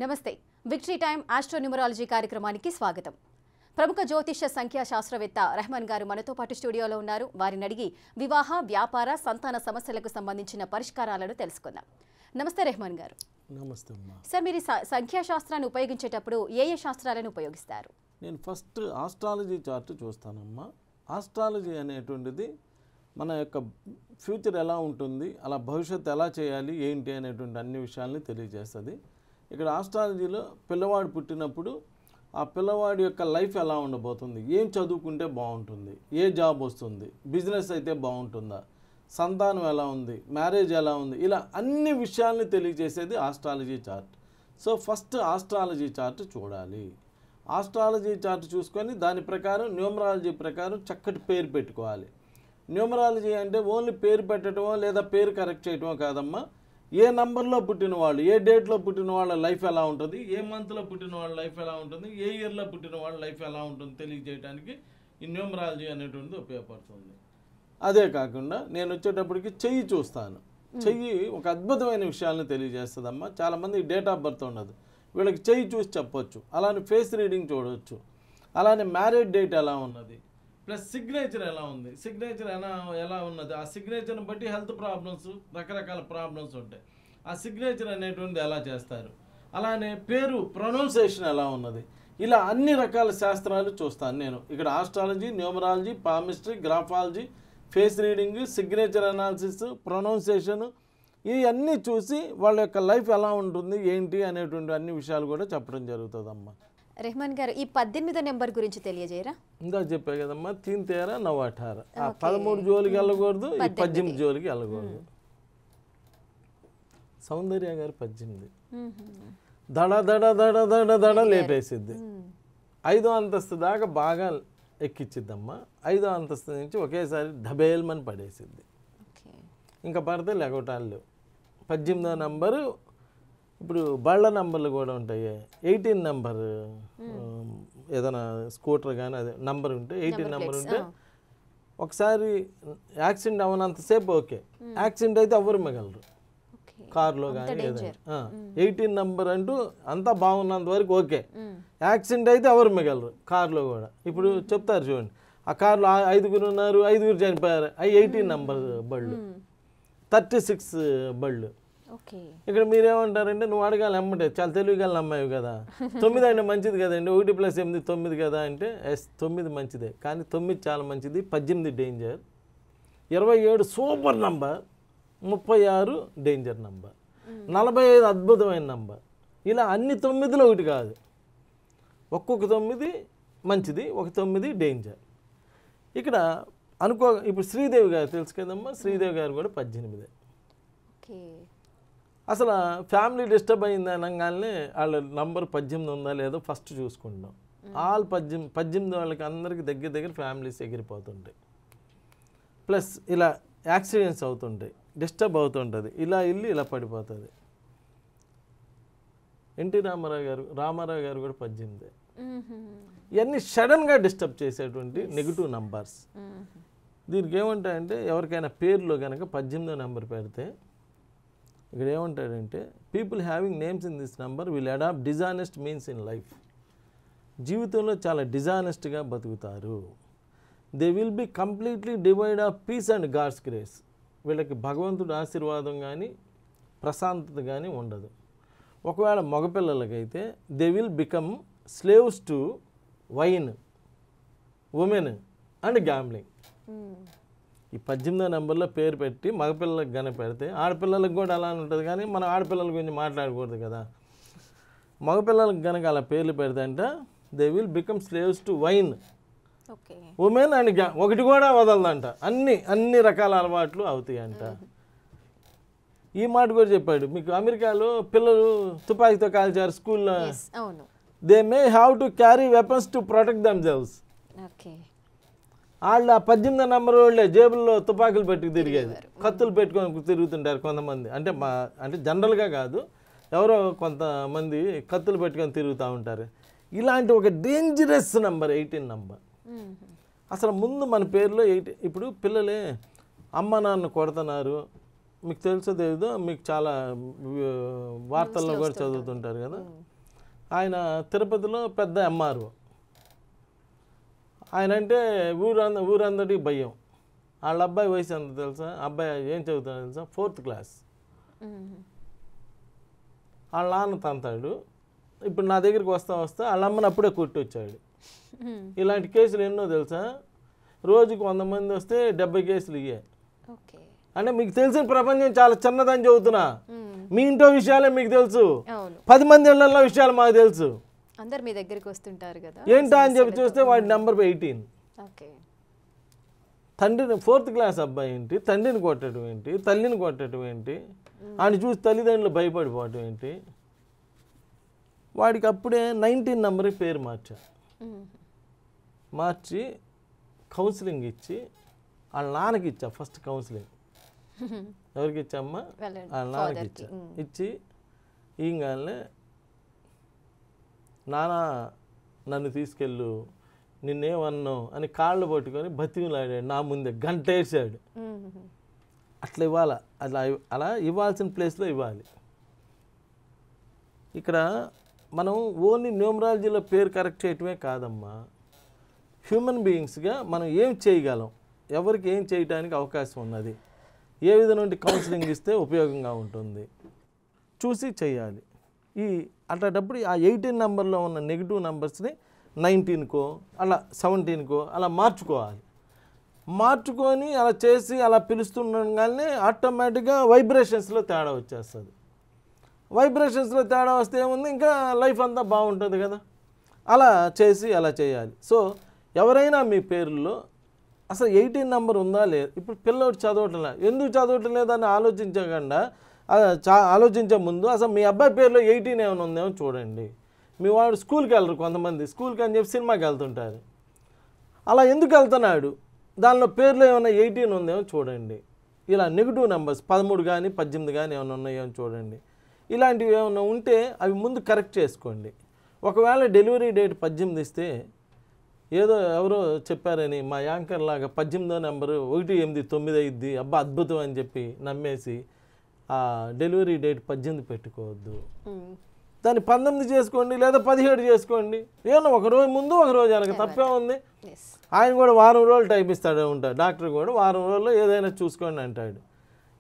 నమస్తే victory time astronumerology కార్యక్రమానికి స్వాగతం. ప్రముఖ జ్యోతిష సంఖ్యా శాస్త్రవేత్త రెహమాన్ గారు మనతో పాటు స్టూడియోలో ఉన్నారు. వారిని అడిగి వివాహ, వ్యాపార, సంతాన సమస్యలకు సంబంధించిన పరిష్కారాలను తెలుసుకుందాం. నమస్తే రెహమాన్ గారు. నమస్తే అమ్మా. సార్, మీరు సంఖ్యా శాస్త్రాన్ని ఉపయోగించేటప్పుడు ఏ శాస్త్రాలను ఉపయోగిస్తారు? నేను ఫస్ట్ ఆస్ట్రాలజీ చార్ట్ చూస్తానమ్మా. ఆస్ట్రాలజీ అనేటువంటిది మన యొక్క ఫ్యూచర్ ఎలా ఉంటుంది, అలా భవిష్యత్తు ఎలా చేయాలి, ఏంటి అనేటువంటి అన్ని విషయాల్ని తెలియజేస్తుంది. ఇక్కడ ఆస్ట్రాలజీలో పిల్లవాడు పుట్టినప్పుడు ఆ పిల్లవాడి యొక్క లైఫ్ ఎలా ఉండబోతుంది, ఏం చదువుకుంటే బాగుంటుంది, ఏ జాబ్ వస్తుంది, బిజినెస్ అయితే బాగుంటుందా, సంతానం ఎలా ఉంది, మ్యారేజ్ ఎలా ఉంది, ఇలా అన్ని విషయాల్ని తెలియజేసేది astrology chart. So first astrology chart చూడాలి. ఆస్ట్రాలజీ చార్ట్ చూసుకొని దాని ప్రకారం న్యూమరాలజీ ప్రకారం చక్కటి పేరు పెట్టుకోవాలి. న్యూమరాలజీ అంటే ఓన్లీ పేరు పెట్టడమో లేదా పేరు కరెక్ట్ చేయటమో కాదమ్మా. ఏ నంబర్లో పుట్టిన వాళ్ళు, ఏ డేట్లో పుట్టిన వాళ్ళ లైఫ్ ఎలా ఉంటుంది, ఏ మంత్లో పుట్టిన వాళ్ళ లైఫ్ ఎలా ఉంటుంది, ఏ ఇయర్లో పుట్టిన వాళ్ళ లైఫ్ ఎలా ఉంటుంది తెలియజేయడానికి ఈ న్యూమరాలజీ అనేటువంటిది ఉపయోగపడుతుంది. అదే కాకుండా నేను వచ్చేటప్పటికి చెయ్యి చూస్తాను. చెయ్యి ఒక అద్భుతమైన విషయాలను తెలియజేస్తుందమ్మా. చాలామంది డేట్ ఆఫ్ బర్త్ ఉండదు, వీళ్ళకి చెయ్యి చూసి చెప్పొచ్చు. అలానే ఫేస్ రీడింగ్ చూడవచ్చు. అలానే మ్యారేజ్ డేట్ ఎలా ఉన్నది, ప్లస్ సిగ్నేచర్ ఎలా ఉంది, సిగ్నేచర్ ఎలా ఉన్నది, ఆ సిగ్నేచర్ని బట్టి హెల్త్ ప్రాబ్లమ్స్, రకరకాల ప్రాబ్లమ్స్ ఉంటాయి. ఆ సిగ్నేచర్ అనేటువంటిది ఎలా చేస్తారు, అలానే పేరు ప్రొనౌన్సియేషన్ ఎలా ఉన్నది, ఇలా అన్ని రకాల శాస్త్రాలు చూస్తాను నేను. ఇక్కడ astrology, numerology, palmistry, graphology, face reading, signature analysis, pronunciation, ఇవన్నీ చూసి వాళ్ళ యొక్క లైఫ్ ఎలా ఉంటుంది, ఏంటి అనేటువంటి అన్ని విషయాలు కూడా చెప్పడం జరుగుతుందమ్మా. రెహమాన్ గారు, ఈ 18వ నెంబర్ గురించి తెలియజేయరా? ఇంకా చెప్పా కదమ్మా, 3 13 9 18. 13 జోలికి వెళ్ళకూడదు, ఈ 18 జోలికి వెళ్ళకూడదు. సౌందర్య గారు 18 దడ దడ దడ దడ దడ లేపేసిద్ది. 5వ అంతస్తు దాకా బాగా ఎక్కిచ్చిద్దమ్మా. 5వ అంతస్తు నుంచి ఒకేసారి ఢబేల్మని పడేసిద్ది. ఇంకా పడితే లెగవటాలు లేవు. 18వ నంబరు, ఇప్పుడు బళ్ళ నంబర్లు కూడా ఉంటాయి. 18 నెంబర్ ఏదైనా స్కూటర్ కానీ అదే నంబర్ ఉంటే, 18 నెంబర్ ఉంటే ఒకసారి యాక్సిడెంట్ అవనంతసేపు ఓకే, యాక్సిడెంట్ అయితే ఎవరు మిగలరు కారులో కానీ ఏదైనా. 18 నెంబర్ అంటూ అంతా బాగున్నంత వరకు ఓకే, యాక్సిడెంట్ అయితే ఎవరు మిగలరు కారులో కూడా. ఇప్పుడు చెప్తారు చూడండి, ఆ కారులో 5 ఉన్నారు, 5 చనిపోయారు. అవి 18 నెంబర్ బళ్ళు, 36 బళ్ళు. ఇక్కడ మీరేమంటారంటే, నువ్వు అడగాలి అమ్మటే, చాలా తెలివిగా నమ్మావు కదా, 9 అంటే మంచిది కదండి, 1 + 8 9 కదా అంటే, 9 మంచిదే, కానీ 9 చాలా మంచిది, 18 danger, 27 super number, 36 danger number, 45 అద్భుతమైన నంబర్. ఇలా అన్ని 9లో ఒకటి కాదు, ఒక్కొక్క 9 మంచిది, ఒక 9 డేంజర్. ఇక్కడ ఇప్పుడు శ్రీదేవి గారు తెలుసు కదమ్మా, శ్రీదేవి గారు కూడా 18. అసలు ఫ్యామిలీ డిస్టర్బ్ అయింది అనగానే వాళ్ళ నంబర్ 18 ఉందా లేదో ఫస్ట్ చూసుకుంటాం. ఆల్ 18 వాళ్ళకి అందరికి దగ్గర ఫ్యామిలీస్ ఎగిరిపోతుంటాయి. ప్లస్ ఇలా యాక్సిడెంట్స్ అవుతుంటాయి, డిస్టర్బ్ అవుతుంటుంది, ఇలా ఇల్లు ఇలా పడిపోతుంది. ఎన్టీ రామారావు గారు కూడా 18. ఇవన్నీ సడన్గా డిస్టర్బ్ చేసేటువంటి నెగిటివ్ నంబర్స్. దీనికి ఏమంటాయంటే, ఎవరికైనా పేర్లో కనుక 18వ నెంబర్ పెడితే ఇక్కడ ఏమంటాడంటే, people having names in this number will adopt dishonest means in life. జీవితంలో చాలా డిజానెస్ట్గా బతుకుతారు. They will be completely devoid of peace and God's grace. వీళ్ళకి భగవంతుడి ఆశీర్వాదం కానీ ప్రశాంతత కానీ ఉండదు. ఒకవేళ మగపిల్లలకైతే they will become slaves to wine, women and gambling. ఈ 18వ నెంబర్లో పేరు పెట్టి మగపిల్లలకు కానీ పెడితే, ఆడపిల్లలకు కూడా అలానే ఉంటుంది, కానీ మనం ఆడపిల్లల గురించి మాట్లాడకూడదు కదా. మగపిల్లలకు కనుక అలా పేర్లు పెడితే అంట, they will become slaves to wine, women and ఒకటి కూడా వదలదంట, అన్ని రకాల అలవాట్లు అవుతాయి అంట. ఈ మాట కూడా చెప్పాడు. మీకు అమెరికాలో పిల్లలు తుపాకీతో కాల్చారు స్కూల్లో, they may have to carry weapons to protect themselves. వాళ్ళు ఆ 18వ నెంబర్ వాళ్ళే జేబుల్లో తుపాకులు పెట్టుకు తిరిగేది, కత్తులు పెట్టుకొని తిరుగుతుంటారు కొంతమంది. అంటే జనరల్గా కాదు, ఎవరో కొంతమంది కత్తులు పెట్టుకొని తిరుగుతూ ఉంటారు. ఇలాంటి ఒక డేంజరస్ నెంబర్ 18 నెంబర్. అసలు ముందు మన పేరులో ఇప్పుడు పిల్లలే అమ్మ నాన్న కొడుతున్నారు, మీకు తెలుసో తెలీదో, మీకు చాలా వార్తల్లో కూడా చదువుతుంటారు కదా. ఆయన తిరుపతిలో పెద్ద ఎంఆర్ఓ. ఆయన అంటే ఊరందరికీ భయం. వాళ్ళ అబ్బాయి వయసు ఎంత తెలుసా? అబ్బాయి ఏం చదువుతాడు తెలుసా? 4th class. వాళ్ళ నాన్న తంతాడు. ఇప్పుడు నా దగ్గరికి వస్తా వాళ్ళ అమ్మని అప్పుడే కొట్టొచ్చాడు. ఇలాంటి కేసులు ఎన్నో తెలుసా? రోజుకు 100 మంది వస్తే 70 కేసులు ఇయ్యాయి. అంటే మీకు తెలిసిన ప్రపంచం చాలా చిన్నదని చెబుతున్నా. మీ ఇంట్లో విషయాలే మీకు తెలుసు, 10 మంది ఇళ్లలో విషయాలు మాకు తెలుసు. అందరు మీ దగ్గరికి వస్తుంటారు కదా. ఏంటా అని చెప్పి చూస్తే వాడి నెంబర్ 18. తండ్రిని 4th క్లాస్ అబ్బాయి ఏంటి, తండ్రిని కొట్టడం ఏంటి, తల్లిని కొట్టడం ఏంటి, ఆయన చూసి తల్లిదండ్రులు భయపడిపోవటం ఏంటి. వాడికి అప్పుడే 19 నెంబర్కి పేరు మార్చి కౌన్సిలింగ్ ఇచ్చి వాళ్ళ నాన్నకి ఇచ్చా. ఫస్ట్ కౌన్సిలింగ్ ఎవరికి ఇచ్చామ్మా? వాళ్ళ నాన్నకి ఇచ్చి ఈగానే నాన్న నన్ను తీసుకెళ్ళు, నిన్నేమన్నావు అని కాళ్ళు పట్టుకొని బతిమలాడాడు. నా ముందే గంట వేసాడు. అట్లా ఇవ్వాలా, అలా ఇవ్వాల్సిన ప్లేస్లో ఇవ్వాలి. ఇక్కడ మనం ఓన్లీ న్యూమరాలజీలో పేరు కరెక్ట్ చేయటమే కాదమ్మా, హ్యూమన్ బీయింగ్స్గా మనం ఏం చేయగలం, ఎవరికి ఏం చేయడానికి అవకాశం ఉన్నది, ఏ విధంగా నుండి కౌన్సిలింగ్ ఇస్తే ఉపయోగంగా ఉంటుంది చూసి చేయాలి. అట్లాంటప్పుడు ఆ 18 నెంబర్లో ఉన్న నెగిటివ్ నెంబర్స్ని 19కో అలా 17కో అలా మార్చుకొని అలా చేసి అలా పిలుస్తుండగానే ఆటోమేటిక్గా వైబ్రేషన్స్లో తేడా వచ్చేస్తుంది. వైబ్రేషన్స్లో తేడా వస్తే ఏముంది, ఇంకా లైఫ్ అంతా బాగుంటుంది కదా. అలా చేసి అలా చేయాలి. సో ఎవరైనా మీ పేర్లో అసలు 18 నెంబర్ ఉందా లేదు, ఇప్పుడు పిల్లవాడు చదవటం లేదు, ఎందుకు చదవటం లేదని ఆలోచించకుండా ఆలోచించే ముందు అసలు మీ అబ్బాయి పేరులో 18 ఏమైనా ఉందేమో చూడండి. మీ వాడు స్కూల్కి వెళ్ళరు, కొంతమంది స్కూల్కి అని చెప్పి సినిమాకి వెళ్తుంటారు. అలా ఎందుకు వెళ్తున్నాడు, దానిలో పేర్లో ఏమైనా 18 ఉందేమో చూడండి. ఇలా నెగిటివ్ నెంబర్స్ 13 కానీ 18 కానీ ఏమైనా ఉన్నాయేమో చూడండి. ఇలాంటివి ఏమైనా ఉంటే అవి ముందు కరెక్ట్ చేసుకోండి. ఒకవేళ డెలివరీ డేట్ 18 ఇస్తే ఏదో ఎవరో చెప్పారని మా యాంకర్ లాగా 18వ నెంబరు 1895 అయ్యిద్ది, అబ్బా అద్భుతం అని చెప్పి నమ్మేసి ఆ డెలివరీ డేట్ 18 పెట్టుకోవద్దు. దాన్ని 19 చేసుకోండి, లేదా 17 చేసుకోండి. ఏమన్నా ఒక రోజు ముందు ఒక రోజు వెనక తప్పే ఉంది. ఆయన కూడా వారం రోజులు టైం ఇస్తాడు ఉంటాడు, డాక్టర్ కూడా వారం రోజుల్లో ఏదైనా చూసుకోండి అంటాడు.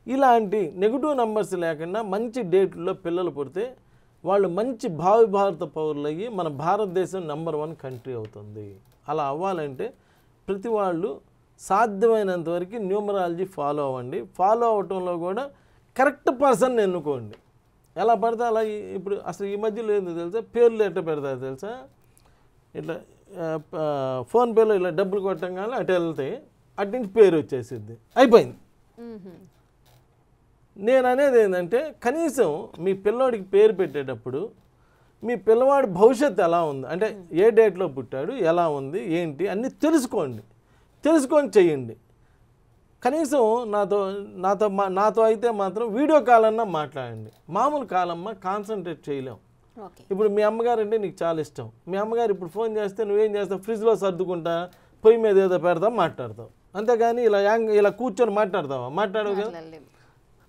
ఇలాంటి నెగిటివ్ నెంబర్స్ లేకుండా మంచి డేట్లో పిల్లలు పుడితే వాళ్ళు మంచి భావి భారత పౌరులు అయ్యి మన భారతదేశం నెంబర్ 1 కంట్రీ అవుతుంది. అలా అవ్వాలంటే ప్రతి వాళ్ళు సాధ్యమైనంత వరకు న్యూమరాలజీ ఫాలో అవ్వండి. ఫాలో అవ్వటంలో కూడా కరెక్ట్ పర్సన్ ఎన్నుకోండి. ఎలా పడితే అలా ఇప్పుడు అసలు ఈ మధ్యలో ఏందో తెలుసా, పేర్లు ఎట్లా పెడతారు తెలుసా, ఇట్లా ఫోన్పేలో ఇలా డబ్బులు కొట్టంగానే అటు వెళ్తే అటు నుంచి పేరు వచ్చేసిద్ది, అయిపోయింది. నేను అనేది ఏంటంటే కనీసం మీ పిల్లోడికి పేరు పెట్టేటప్పుడు మీ పిల్లవాడి భవిష్యత్తు ఎలా ఉంది, అంటే ఏ డేట్లో పుట్టాడు, ఎలా ఉంది, ఏంటి అన్నీ తెలుసుకొని చెయ్యండి. కనీసం నాతో అయితే మాత్రం వీడియో కాల్ అన్నా మాట్లాడండి. మామూలు కాలమ్మ కాన్సన్ట్రేట్ చేయలేం. ఇప్పుడు మీ అమ్మగారు అంటే నీకు చాలా ఇష్టం, మీ అమ్మగారు ఇప్పుడు ఫోన్ చేస్తే నువ్వేం చేస్తావు, ఫ్రిడ్జ్లో సర్దుకుంటా, పొయ్యి మీద ఏదో పెడతావు, మాట్లాడతావు, అంతేగాని ఇలా కూర్చొని మాట్లాడవు కదా.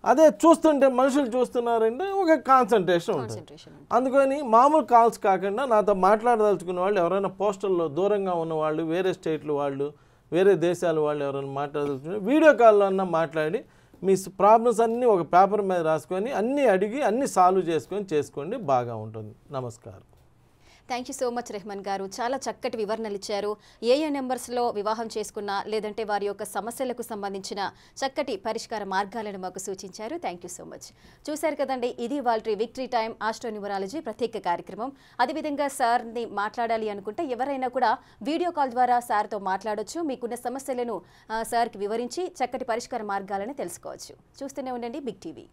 అదే చూస్తుంటే మనుషులు చూస్తున్నారంటే ఒక కాన్సన్ట్రేషన్ ఉంటుంది. అందుకని మామూలు కాల్స్ కాకుండా నాతో మాట్లాడదలుచుకున్న వాళ్ళు ఎవరైనా పోస్టల్లో దూరంగా ఉన్న వాళ్ళు, వేరే స్టేట్లు వాళ్ళు, వేరే దేశాల వాళ్ళు ఎవరైనా మాట్లాడదలుచుకున్న వీడియో కాల్లో అన్నా మాట్లాడి మీ ప్రాబ్లమ్స్ అన్నీ ఒక పేపర్ మీద రాసుకొని అన్నీ అడిగి అన్నీ సాల్వ్ చేసుకోండి, బాగా ఉంటుంది. నమస్కారం. Thank you so much Rehman గారు. చాలా చక్కటి వివరణలు ఇచ్చారు. ఏ నెంబర్స్లో వివాహం చేసుకున్నా లేదంటే వారి యొక్క సమస్యలకు సంబంధించిన చక్కటి పరిష్కార మార్గాలను మాకు సూచించారు. Thank you so much. చూశారు కదండి, ఇది వాళ్ళ విక్టరీ టైం ఆస్ట్రో న్యూమరాలజీ ప్రత్యేక కార్యక్రమం. అదేవిధంగా సార్ని మాట్లాడాలి అనుకుంటే ఎవరైనా కూడా వీడియో కాల్ ద్వారా సార్తో మాట్లాడొచ్చు. మీకున్న సమస్యలను సార్కి వివరించి చక్కటి పరిష్కార మార్గాలను తెలుసుకోవచ్చు. చూస్తూనే ఉండండి బిగ్ టీవీ.